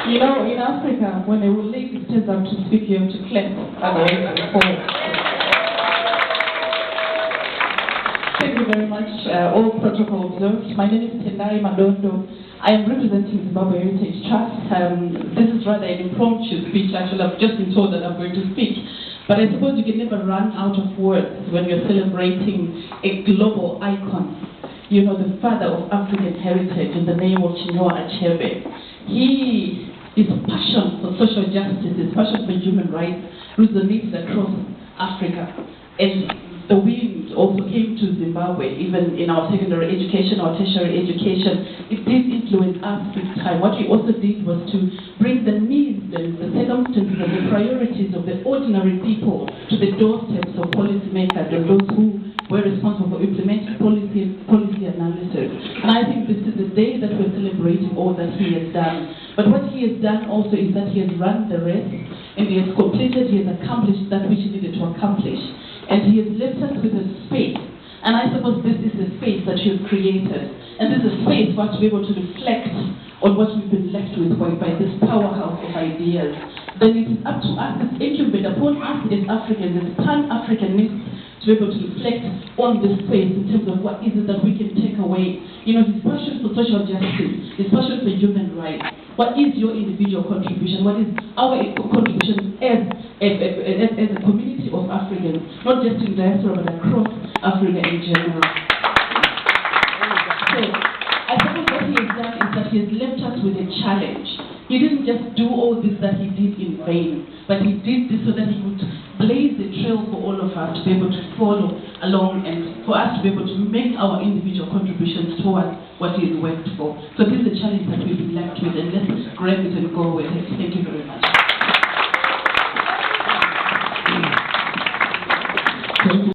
You know, in Africa, when a lady stands up to speak, you have to clap. Otherwise, you fall. Thank you very much. All protocol observed. My name is Tendai Madondo. I am representing Zimbabwe Heritage Trust. This is rather an impromptu speech. Actually, I've just been told that I'm going to speak. But I suppose you can never run out of words when you're celebrating a global icon. You know, the father of African heritage in the name of Chinua Achebe. His passion for social justice, his passion for human rights resonated across Africa. And the wind also came to Zimbabwe, even in our secondary education, our tertiary education. It did influence us big time. What we also did was to bring the needs and the circumstances and the priorities of the ordinary people to the doorsteps of policymakers and those who were responsible for implementing policy analysis. And I think this is the day that we're celebrating all that he has done. But what he has done also is that he has run the race, and he has completed, he has accomplished that which he needed to accomplish. And he has left us with a space. And I suppose this is a space that you have created. And this is a space for us to be able to reflect on what we've been left with by this powerhouse of ideas. Then it is up to us, it's incumbent upon us as Africans, as Pan-Africanists, to be able to reflect on this space in terms of what is it that we can take away. You know, his passion for social justice, his passion for human rights. What is your individual contribution? What is our contribution as a community of Africans, not just in diaspora, but across Africa in general? So, I suppose what he has done is that he has left us with a challenge. He didn't just do all this that he did in vain, but he did this so that he would blaze the trail for all of us to be able to follow along and for us to be able to make our individual contributions towards what he has worked for. So this is the challenge that we've been left with, and let's grab it and go with it. Thank you very much.